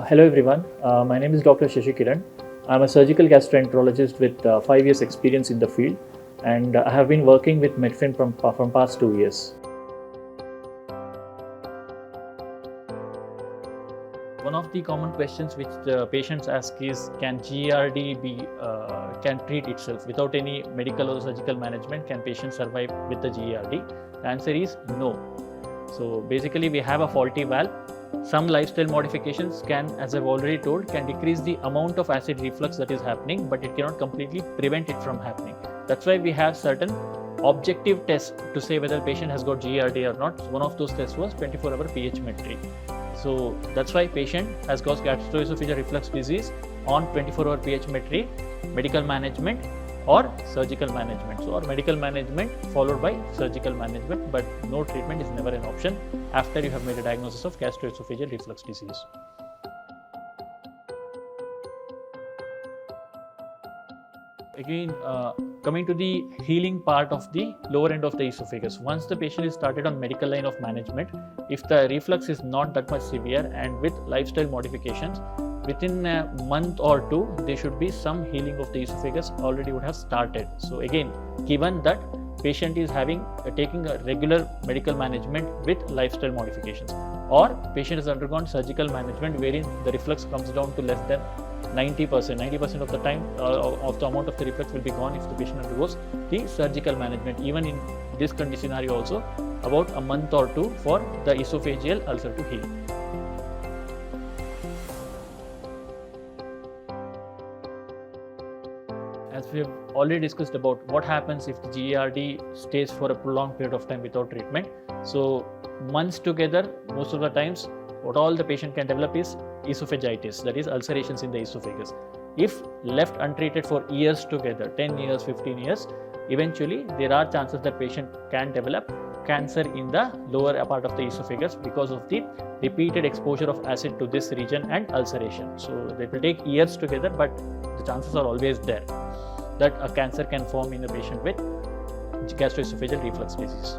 Hello everyone, my name is Dr. Shashikiran. I'm a surgical gastroenterologist with 5 years experience in the field, and I have been working with Medfin from past 2 years. One of the common questions which the patients ask is, can GERD can treat itself without any medical or surgical management? Can patients survive with the GERD? The answer is no. So basically we have a faulty valve. Some lifestyle modifications can, as I've already told, can decrease the amount of acid reflux that is happening, but it cannot completely prevent it from happening. That's why we have certain objective tests to say whether the patient has got GERD or not. One of those tests was 24-hour pH metry. So that's why patient has got gastroesophageal reflux disease on 24-hour pH metry, medical management or surgical management. So, or medical management followed by surgical management, but no treatment is never an option after you have made a diagnosis of gastroesophageal reflux disease. Again, coming to the healing part of the lower end of the esophagus. Once the patient is started on medical line of management, if the reflux is not that much severe and with lifestyle modifications, within a month or two, there should be some healing of the esophagus already would have started. So again, given that patient is taking a regular medical management with lifestyle modifications, or patient has undergone surgical management wherein the reflux comes down to less than 90% of the time of the amount of the reflux will be gone if the patient undergoes the surgical management. Even in this scenario also, about a month or two for the esophageal ulcer to heal. As we have already discussed about what happens if the GERD stays for a prolonged period of time without treatment. So months together, most of the times, what all the patient can develop is esophagitis, that is ulcerations in the esophagus. If left untreated for years together, 10 years, 15 years, eventually there are chances that patient can develop cancer in the lower part of the esophagus because of the repeated exposure of acid to this region and ulceration. So it will take years together, but the chances are always there that a cancer can form in a patient with gastroesophageal reflux disease.